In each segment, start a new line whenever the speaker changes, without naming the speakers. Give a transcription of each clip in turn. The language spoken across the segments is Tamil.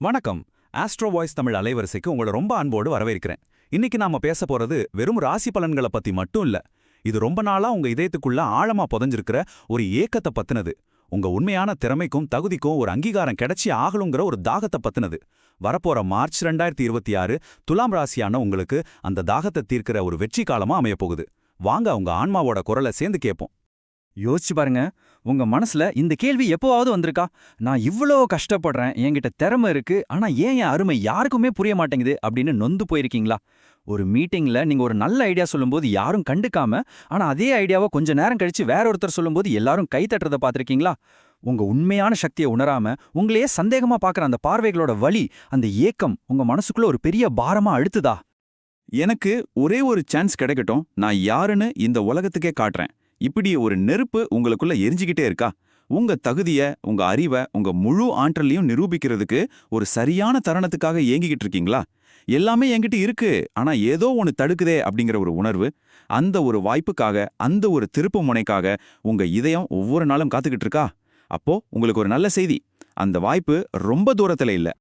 வணக்கம். ஆஸ்ட்ரோ வாய்ஸ் தமிழ் அலைவரிசைக்கு உங்களை ரொம்ப அன்போடு வரவேற்கிறேன். இன்னைக்கு நாம பேச போறது வெறும் ராசி பலன்களை பத்தி மட்டும் இல்ல. இது ரொம்ப நாளா உங்க இதயத்துக்குள்ள ஆழமா புதைஞ்சிருக்கிற ஒரு ஏக்கத்தை பத்தினது. உங்க உண்மையான திறமைக்கும் தகுதிக்கும் ஒரு அங்கீகாரம் கிடைச்சி ஆகலுங்கிற ஒரு தாகத்தை பத்தினது. வரப்போற மார்ச் 2026 துலாம் ராசியான உங்களுக்கு அந்த தாகத்தை தீர்க்கிற ஒரு வெற்றி காலமா அமைய போகுது. வாங்க உங்க ஆன்மாவோட குரலை சேர்ந்து கேட்போம்.
யோசிச்சு பாருங்க, உங்க மனசுல இந்த கேள்வி எப்போவாவது வந்திருக்கா? நான் இவ்ளோ கஷ்டப்படுறேன், என்கிட்ட திறமை இருக்கு, ஆனா ஏன் என் அருமை யாருக்குமே புரிய மாட்டேங்குது அப்படின்னு நொந்து போயிருக்கீங்களா? ஒரு மீட்டிங்ல நீங்க ஒரு நல்ல ஐடியா சொல்லும்போது யாரும் கண்டுக்காம, ஆனா அதே ஐடியாவை கொஞ்ச நேரம் கழிச்சு வேற ஒருத்தர் சொல்லும்போது எல்லாரும் கை தட்டுறத பார்த்திருக்கீங்களா? உங்க உண்மையான சக்தியை உணராம உங்களையே சந்தேகமா பார்க்குற அந்த பார்வைகளோட வலி, அந்த ஏக்கம் உங்க மனசுக்குள்ள ஒரு பெரிய பாரமா அழுத்துதா?
எனக்கு ஒரே ஒரு சான்ஸ் கிடைக்கட்டும், நான் யாருன்னு இந்த உலகத்துக்கே காட்டுறேன். இப்படி ஒரு நெருப்பு உங்களுக்குள்ள எரிஞ்சுக்கிட்டே இருக்கா? உங்க தகுதிய, உங்க அறிவை, உங்க முழு ஆற்றலையும் நிரூபிக்கிறதுக்கு ஒரு சரியான தருணத்துக்காக ஏங்கிக்கிட்டு இருக்கீங்களா? எல்லாமே என்கிட்ட இருக்கு, ஆனா ஏதோ ஒன்னு தடுக்குதே அப்படிங்கிற ஒரு உணர்வு, அந்த ஒரு வாய்ப்புக்காக, அந்த ஒரு திருப்பு முனைக்காக உங்க இதயம் ஒவ்வொரு நாளும் காத்துக்கிட்டு இருக்கா? அப்போ உங்களுக்கு ஒரு நல்ல செய்தி, அந்த வாய்ப்பு ரொம்ப தூரத்துல இல்ல.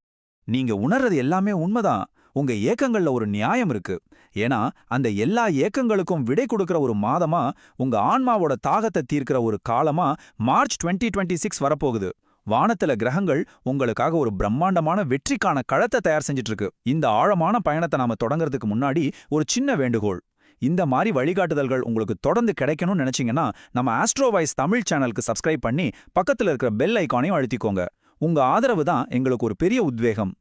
நீங்க உணர்றது எல்லாமே உண்மைதான். உங்க ஏக்கங்கள்ல ஒரு நியாயம் இருக்கு. ஏன்னா அந்த எல்லா ஏக்கங்களுக்கும் விடை கொடுக்கிற ஒரு மாதமா, உங்க ஆன்மாவோட தாகத்தை தீர்க்கிற ஒரு காலமா மார்ச் 2026 வரப்போகுது. வானத்துல கிரகங்கள் உங்களுக்காக ஒரு பிரம்மாண்டமான வெற்றிக்கான களத்தை தயார் செஞ்சிட்டு இருக்கு. இந்த ஆழமான பயணத்தை நாம தொடங்குறதுக்கு முன்னாடி ஒரு சின்ன வேண்டுகோள். இந்த மாதிரி வழிகாட்டுதல்கள் உங்களுக்கு தொடர்ந்து கிடைக்கணும்னு நினைச்சீங்கன்னா நம்ம ஆஸ்ட்ரோ வாய்ஸ் தமிழ் சேனலுக்கு சப்ஸ்கிரைப் பண்ணி பக்கத்துல இருக்கிற பெல் ஐகானையும் அழுத்திக்கோங்க. உங்க ஆதரவு தான் எங்களுக்கு ஒரு பெரிய உத்வேகம்.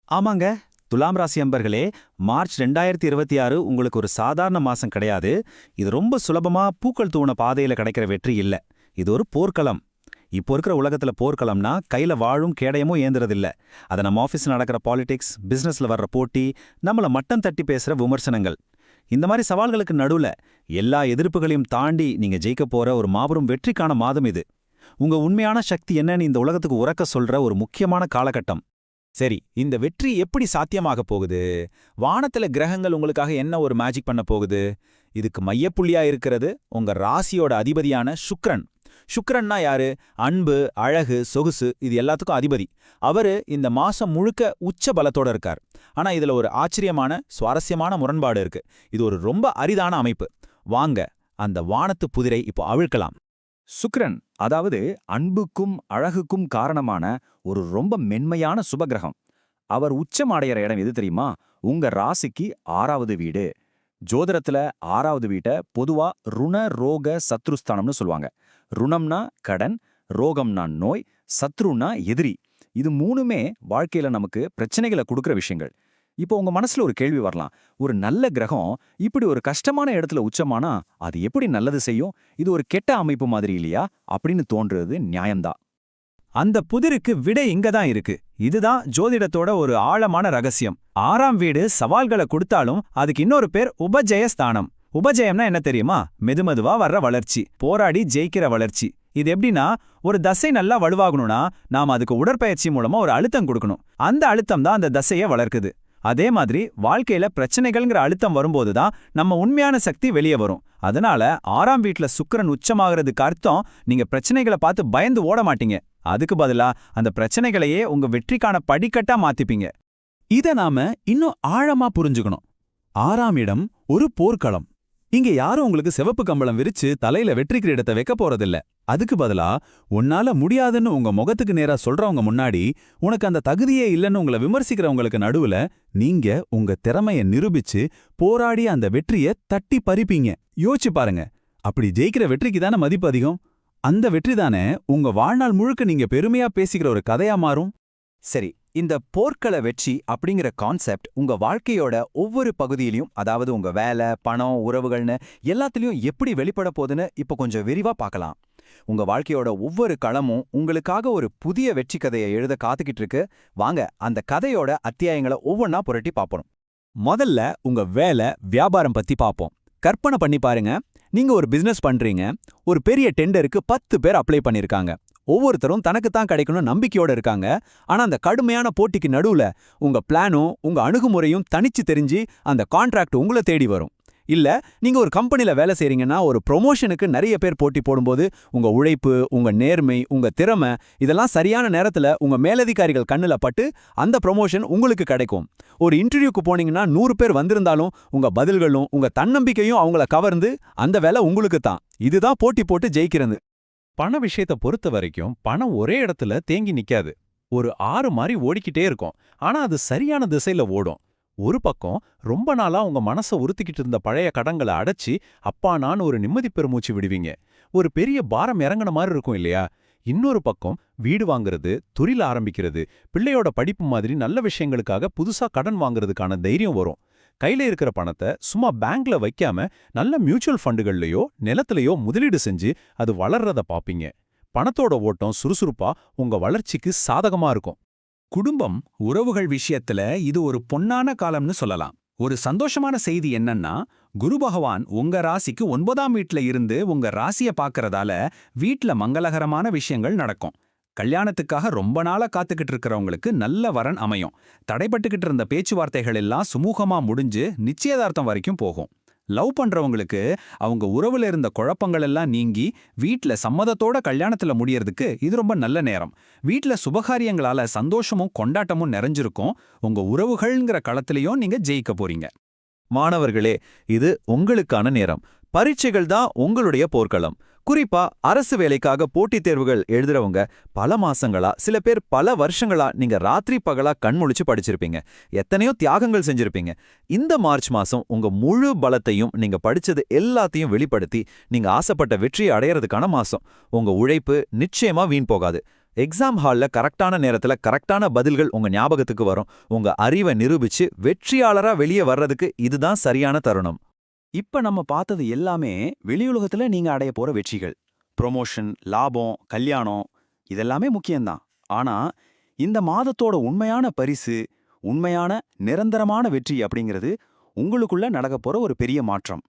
ஆமாங்க, துலாம் ராசி அன்பர்களே, மார்ச் 2026 உங்களுக்கு ஒரு சாதாரண மாசம் கிடையாது. இது ரொம்ப சுலபமா பூக்கள் தூண பாதையில கிடைக்கிற வெற்றி இல்ல. இது ஒரு போர்க்களம். இப்போ இருக்கிற உலகத்துல போர்க்களம்னா கையில வாழும் கேடயமும் ஏந்துறதில்ல. அதை நம்ம ஆஃபீஸ்ல நடக்கிற பாலிடிக்ஸ், பிசினஸ்ல வர்ற போட்டி, நம்மள மட்டம் தட்டி பேசுற விமர்சனங்கள், இந்த மாதிரி சவால்களுக்கு நடுவுல எல்லா எதிர்ப்புகளையும் தாண்டி நீங்க ஜெயிக்க போற ஒரு மாபெரும் வெற்றிக்கான மாதம் இது. உங்க உண்மையான சக்தி என்னன்னு இந்த உலகத்துக்கு உரக்க சொல்ற ஒரு முக்கியமான காலகட்டம்.
சரி, இந்த வெற்றி எப்படி சாத்தியமாக போகுது? வானத்துல கிரகங்கள் உங்களுக்காக என்ன ஒரு மேஜிக் பண்ண போகுது? இதுக்கு மையப்புள்ளியா இருக்கிறது உங்க ராசியோட அதிபதியான சுக்கிரன். சுக்கிரன்னா யாரு? அன்பு, அழகு, சொகுசு, இது எல்லாத்துக்கும் அதிபதி. அவரு இந்த மாசம் முழுக்க உச்ச பலத்தோட இருக்கார். ஆனா இதுல ஒரு ஆச்சரியமான, சுவாரஸ்யமான முரண்பாடு இருக்கு. இது ஒரு ரொம்ப அரிதான அமைப்பு. வாங்க அந்த வானத்து புதிரை இப்போ அவிழ்க்கலாம்.
சுக்கிரன், அதாவது அன்புக்கும் அழகுக்கும் காரணமான ஒரு ரொம்ப மென்மையான சுபகிரகம். அவர் உச்சமடைகிற இடம் எது தெரியுமா? உங்க ராசிக்கு 6வது வீடு. ஜோதிடத்துல 6வது வீட்டை பொதுவா ருண ரோக சத்ருஸ்தானம்னு சொல்லுவாங்க. ருணம்னா கடன், ரோகம்னா நோய், சத்ருன்னா எதிரி. இது மூணுமே வாழ்க்கையில நமக்கு பிரச்சனைகளை கொடுக்குற விஷயங்கள். இப்போ உங்க மனசுல ஒரு கேள்வி வரலாம். ஒரு நல்ல கிரகம் இப்படி ஒரு கஷ்டமான இடத்துல உச்சமானா அது எப்படி நல்லது செய்யும்? இது ஒரு கெட்ட அமைப்பு மாதிரி இல்லையா அப்படின்னு தோன்றுறது நியாயம்தான்.
அந்த புதிருக்கு விடை இங்கதான் இருக்கு. இதுதான் ஜோதிடத்தோட ஒரு ஆழமான ரகசியம். 6ஆம் வீடு சவால்களை கொடுத்தாலும் அதுக்கு இன்னொரு பேர் உபஜயஸ்தானம். உபஜயம்னா என்ன தெரியுமா? மெதுமெதுவா வர்ற வளர்ச்சி, போராடி ஜெயிக்கிற வளர்ச்சி. இது எப்படின்னா, ஒரு தசை நல்லா வலுவாகணும்னா நாம அதுக்கு உடற்பயிற்சி மூலமா ஒரு அழுத்தம் கொடுக்கணும். அந்த அழுத்தம் தான் அந்த தசையை வளர்க்குது. அதே மாதிரி வாழ்க்கையில பிரச்சனைகள்ங்கிற அழுத்தம் வரும்போதுதான் நம்ம உண்மையான சக்தி வெளியே வரும். அதனால 6ஆம் வீட்ல சுக்கிரன் உச்சமாகிறதுக்கு அர்த்தம் நீங்க பிரச்சனைகளை பார்த்து பயந்து ஓட மாட்டீங்க. அதுக்கு பதிலா அந்த பிரச்சனைகளையே உங்க வெற்றிக்கான படிக்கட்டா மாத்திப்பீங்க.
இத நாம இன்னும் ஆழமா புரிஞ்சுக்கணும். 6ஆம் இடம் ஒரு போர்க்களம். இங்க யாரும் உங்களுக்கு சிவப்பு கம்பளம் விரிச்சு தலையில வெற்றி கிரீடத்தை வைக்க போறதில்ல. அதுக்கு பதிலா உன்னால முடியாதுன்னு உங்க முகத்துக்கு நேரா சொல்றவங்க முன்னாடி, உனக்கு அந்த தகுதியே இல்லைன்னு உங்களை விமர்சிக்கிறவங்களுக்கு நடுவுல நீங்க உங்க திறமைய நிரூபிச்சு போராடி அந்த வெற்றிய தட்டி பறிப்பீங்க. யோசிச்சு பாருங்க, அப்படி ஜெயிக்கிற வெற்றிக்கு தானே மதிப்பு அதிகம். அந்த வெற்றி தானே உங்க வாழ்நாள் முழுக்க நீங்க பெருமையா பேசிக்கிற ஒரு கதையா மாறும்.
சரி, இந்த போர்க்கள வெற்றி அப்படிங்கிற கான்செப்ட் உங்க வாழ்க்கையோட ஒவ்வொரு பகுதியிலையும், அதாவது உங்க வேலை, பணம், உறவுகள்னு எல்லாத்துலயும் எப்படி வெளிப்பட போகுதுன்னு இப்போ கொஞ்சம் விரிவா பார்க்கலாம். உங்க வாழ்க்கையோட ஒவ்வொரு களமும் உங்களுக்காக ஒரு புதிய வெற்றி கதையை எழுத காத்துக்கிட்டு இருக்கு. வாங்க அந்த கதையோட அத்தியாயங்களை ஒவ்வொன்னா புரட்டி பார்ப்போம்.
முதல்ல உங்க வேலை, வியாபாரம் பத்தி பார்ப்போம். கற்பனை பண்ணி பாருங்க, நீங்க ஒரு பிசினஸ் பண்றீங்க. ஒரு பெரிய டெண்டருக்கு 10 பேர் அப்ளை பண்ணிருக்காங்க. ஒவ்வொருத்தரும் தனக்குத்தான் கிடைக்கணும் நம்பிக்கையோட இருக்காங்க. ஆனா அந்த கடுமையான போட்டிக்கு நடுவுல உங்க பிளானும் உங்க அணுகுமுறையும் தனிச்சு தெரிஞ்சு அந்த கான்ட்ராக்ட் உங்களை தேடி வரும். இல்ல நீங்க ஒரு கம்பெனில வேலை செய்றீங்கன்னா ஒரு ப்ரொமோஷனுக்கு நிறைய பேர் போட்டி போடும்போது உங்க உழைப்பு, உங்க நேர்மை, உங்க திறமை இதெல்லாம் சரியான நேரத்துல உங்க மேலதிகாரிகள் கண்ணுல பட்டு அந்த ப்ரொமோஷன் உங்களுக்கு கிடைக்கும். ஒரு இன்டர்வியூக்கு போனீங்கன்னா 100 பேர் வந்திருந்தாலும் உங்க பதில்களும் உங்க தன்னம்பிக்கையும் அவங்கள கவர்ந்து அந்த வேலை உங்களுக்கு தான். இதுதான் போட்டி போட்டு ஜெயிக்கிறது.
பண விஷயத்தை பொறுத்த வரைக்கும் பணம் ஒரே இடத்துல தேங்கி நிக்காது. ஒரு ஆறு மாதிரி ஓடிக்கிட்டே இருக்கும். ஆனா அது சரியான திசையில ஓடும். ஒரு பக்கம் ரொம்ப நாளா உங்க மனச உறுத்திக்கிட்டு இருந்த பழைய கடன்களை அடைச்சி அப்பானான்னு ஒரு நிம்மதி பெருமூச்சு விடுவீங்க. ஒரு பெரிய பாரம் இறங்குன மாதிரி இருக்கும் இல்லையா? இன்னொரு பக்கம் வீடு வாங்குறது, தொழில் ஆரம்பிக்கிறது, பிள்ளையோட படிப்பு மாதிரி நல்ல விஷயங்களுக்காக புதுசா கடன் வாங்குறதுக்கான தைரியம் வரும். கையில இருக்கிற பணத்தை சும்மா பேங்க்ல வைக்காம நல்ல மியூச்சுவல் ஃபண்டுகள்லயோ நிலத்திலயோ முதலீடு செஞ்சு அது வளர்றத பாப்பீங்க. பணத்தோட ஓட்டம் சுறுசுறுப்பா உங்க வளர்ச்சிக்கு சாதகமா இருக்கும்.
குடும்பம், உறவுகள் விஷயத்துல இது ஒரு பொன்னான காலம்னு சொல்லலாம். ஒரு சந்தோஷமான செய்தி என்னன்னா, குரு பகவான் உங்க ராசிக்கு 9ஆம் வீட்ல இருந்து உங்க ராசிய பார்க்கறதால வீட்ல மங்களகரமான விஷயங்கள் நடக்கும். கல்யாணத்துக்காக ரொம்ப நாளா காத்துக்கிட்டு இருக்கிறவங்களுக்கு நல்ல வரன் அமையும். தடைபட்டுக்கிட்டு இருந்த பேச்சுவார்த்தைகள் எல்லாம் சுமூகமா முடிஞ்சு நிச்சயதார்த்தம் வரைக்கும் போகும். லவ் பண்றவங்களுக்கு அவங்க உறவுல இருந்த குழப்பங்கள் எல்லாம் நீங்கி வீட்ல சம்மதத்தோட கல்யாணத்துல முடியறதுக்கு இது ரொம்ப நல்ல நேரம். வீட்ல சுபகாரியங்களால சந்தோஷமும் கொண்டாட்டமும் நிறைஞ்சிருக்கும். உங்க உறவுகள்ங்கிற களத்திலையும் நீங்க ஜெயிக்க போறீங்க.
மாணவர்களே, இது உங்களுக்கான நேரம். பரீட்சைகள் தான் உங்களுடைய போர்க்களம். குறிப்பா அரசு வேலைக்காக போட்டித் தேர்வுகள் எழுதுறவங்க பல மாசங்களா, சில பேர் பல வருஷங்களா நீங்க ராத்திரி பகலா கண்முழிச்சு படிச்சிருப்பீங்க. எத்தனையோ தியாகங்கள் செஞ்சிருப்பீங்க. இந்த மார்ச் மாசம் உங்க முழு பலத்தையும், நீங்க படிச்சது எல்லாத்தையும் வெளிப்படுத்தி நீங்க ஆசைப்பட்ட வெற்றியை அடையறதுக்கான மாசம். உங்க உழைப்பு நிச்சயமா வீண் போகாது. எக்ஸாம் ஹால்ல கரெக்டான நேரத்துல கரெக்டான பதில்கள் உங்க ஞாபகத்துக்கு வரும். உங்க அறிவை நிரூபிச்சு வெற்றியாளரா வெளியே வர்றதுக்கு இதுதான் சரியான தருணம்.
இப்ப நம்ம பார்த்தது எல்லாமே வெளியுலகத்துல நீங்க அடைய போற வெற்றிகள். ப்ரொமோஷன், லாபம், கல்யாணம் இதெல்லாமே முக்கியம்தான். ஆனா இந்த மாதத்தோட உண்மையான பரிசு, உண்மையான நிரந்தரமான வெற்றி அப்படிங்கிறது உங்களுக்குள்ள நடக்க போற ஒரு பெரிய மாற்றம்.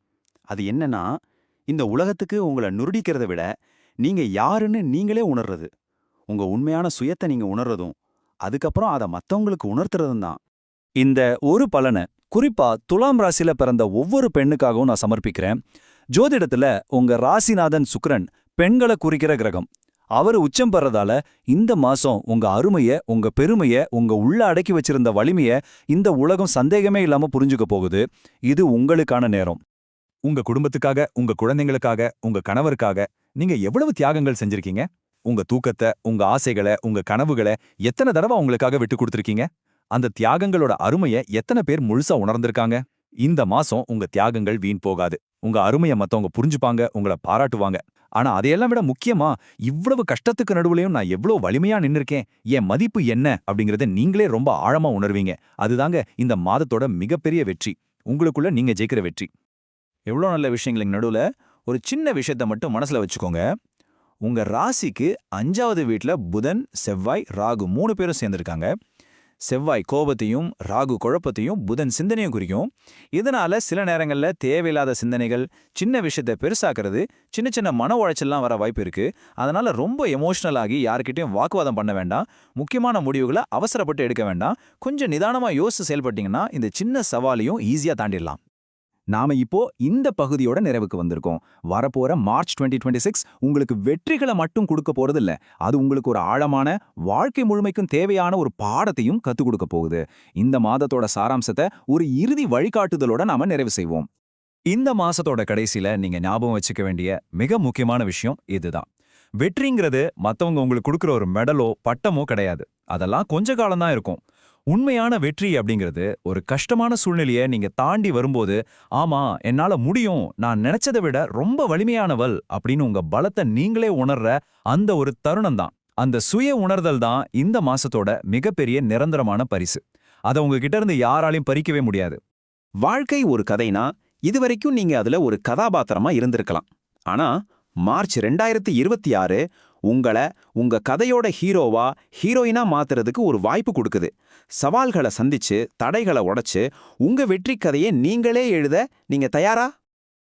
அது என்னன்னா, இந்த உலகத்துக்கு உங்களை நுருடிக்கிறத விட நீங்க யாருன்னு நீங்களே உணர்றது. உங்க உண்மையான சுயத்தை நீங்க உணர்றதும் அதுக்கப்புறம் அதை மத்தவங்களுக்கு உணர்த்துறதும் தான்.
இந்த ஒரு பலனை குறிப்பா துலாம் ராசியில பிறந்த ஒவ்வொரு பெண்ணுக்காகவும் நான் சமர்ப்பிக்கிறேன். ஜோதிடத்துல உங்க ராசிநாதன் சுக்கிரன் பெண்களை குறிக்கிற கிரகம். அவர் உச்சம் பெறதால இந்த மாசம் உங்க அருமைய, உங்க பெருமைய, உங்க உள்ள அடக்கி வச்சிருந்த வலிமைய இந்த உலகம் சந்தேகமே இல்லாம புரிஞ்சுக்க போகுது. இது உங்களுக்கான நேரம். உங்க குடும்பத்துக்காக, உங்க குழந்தைங்களுக்காக, உங்க கணவருக்காக நீங்க எவ்வளவு தியாகங்கள் செஞ்சிருக்கீங்க? உங்க தூக்கத்தை, உங்க ஆசைகளை, உங்க கனவுகளை எத்தனை தடவை அவங்களுக்காக விட்டு கொடுத்துருக்கீங்க? அந்த தியாகங்களோட அருமைய எத்தனை பேர் முழுசா உணர்ந்திருக்காங்க? இந்த மாசம் உங்க தியாகங்கள் வீண் போகாது. உங்க அருமைய மத்தவங்க புரிஞ்சுப்பாங்க, உங்களை பாராட்டுவாங்க. ஆனா அதையெல்லாம் விட முக்கியமா, இவ்வளவு கஷ்டத்துக்கு நடுவுலயும் நான் எவ்வளவு வலிமையா நின்னுருக்கேன், என் மதிப்பு என்ன அப்படிங்கறத நீங்களே ரொம்ப ஆழமா உணர்வீங்க. அதுதாங்க இந்த மாதத்தோட மிகப்பெரிய வெற்றி. உங்களுக்குள்ள நீங்க ஜெயிக்கிற வெற்றி. எவ்வளோ நல்ல விஷயங்களுக்கு நடுவுல ஒரு சின்ன விஷயத்த மட்டும் மனசுல வச்சுக்கோங்க. உங்க ராசிக்கு 5வது வீட்ல புதன், செவ்வாய், ராகு 3 பேரும் சேர்ந்திருக்காங்க. செவ்வாய் கோபத்தையும் ராகு குழப்பத்தையும் புதன் சிந்தனையும் குறிக்கும். இதனால சில நேரங்கள்ல தேவையில்லாத சிந்தனைகள், சின்ன விஷயத்தை பெருசாக்குறது, சின்ன சின்ன மன உளைச்சல்லாம் வர வாய்ப்பு இருக்கு. அதனால ரொம்ப எமோஷனல் ஆகி யாருக்கிட்டையும் வாக்குவாதம் பண்ண வேண்டாம். முக்கியமான முடிவுகளை அவசரப்பட்டு எடுக்க வேண்டாம். கொஞ்சம் நிதானமா யோசிச்சு செயல்பட்டீங்கன்னா இந்த சின்ன சவாலையும் ஈஸியா தாண்டிடலாம். நாம இப்போ இந்த பகுதியோட நிறைவுக்கு வந்திருக்கோம். வரப்போற மார்ச் 2026 உங்களுக்கு வெற்றிகளை மட்டும் கொடுக்க போறதில்ல, அது உங்களுக்கு ஒரு ஆழமான, வாழ்க்கை முழுமைக்கும் தேவையான ஒரு பாடத்தையும் கத்துக் கொடுக்க போகுது. இந்த மாதத்தோட சாராம்சத்தை ஒரு இறுதி வழிகாட்டுதலோட நாம நிறைவு செய்வோம். இந்த மாசத்தோட கடைசியில நீங்க ஞாபகம் வச்சுக்க வேண்டிய மிக முக்கியமான விஷயம் இதுதான். வெற்றிங்கிறது மத்தவங்க உங்களுக்கு கொடுக்குற ஒரு மெடலோ பட்டமோ கிடையாது. அதெல்லாம் கொஞ்ச காலம்தான் இருக்கும். உண்மையான வெற்றி அப்படிங்கிறது ஒரு கஷ்டமான சூழ்நிலையை நீங்க தாண்டி வரும்போது, ஆமா என்னால முடியும், நான் நினைச்சதை விட ரொம்ப வலிமையானவள் அப்படின்னு உங்க பலத்தை நீங்களே உணர்ற அந்த ஒரு தருணம் தான். அந்த சுய உணர்தல் தான் இந்த மாசத்தோட மிகப்பெரிய நிரந்தரமான பரிசு. அதை உங்ககிட்ட இருந்து யாராலையும் பறிக்கவே முடியாது.
வாழ்க்கை ஒரு கதைனா இதுவரைக்கும் நீங்க அதுல ஒரு கதாபாத்திரமா இருந்திருக்கலாம். ஆனா மார்ச் 2026 உங்களை உங்க கதையோட ஹீரோவா, ஹீரோயினா மாத்துறதுக்கு ஒரு வாய்ப்பு கொடுக்குது. சவால்களை சந்திச்சு, தடைகளை உடைச்சு உங்க வெற்றி கதையை நீங்களே எழுத நீங்க தயாரா?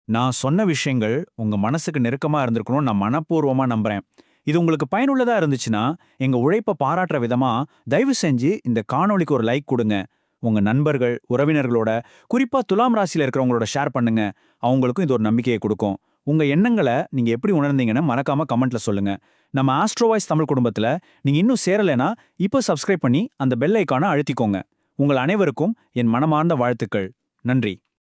நான் சொன்ன விஷயங்கள் உங்க மனசுக்கு நெருக்கமா இருந்திருக்கணும் நான் மனப்பூர்வமா நம்புறேன். இது உங்களுக்கு பயனுள்ளதா இருந்துச்சுன்னா எங்க உழைப்பை பாராட்டுற விதமா தயவு செஞ்சு இந்த காணொளிக்கு ஒரு லைக் கொடுங்க. உங்க நண்பர்கள், உறவினர்களோட, குறிப்பா துலாம் ராசியில இருக்கிறவங்களோட ஷேர் பண்ணுங்க. அவங்களுக்கும் இது ஒரு நம்பிக்கையை கொடுக்கும். உங்க எண்ணங்களை நீங்க எப்படி உணர்ந்தீங்கன்னு மறக்காம கமெண்ட்ல சொல்லுங்க. நம்ம ஆஸ்ட்ரோவாய்ஸ் தமிழ் குடும்பத்துல நீங்க இன்னும் சேரலைனா இப்போ சப்ஸ்கிரைப் பண்ணி அந்த பெல் ஐகானை அழுத்திக்கோங்க. உங்கள் அனைவருக்கும் என் மனமார்ந்த வாழ்த்துக்கள். நன்றி.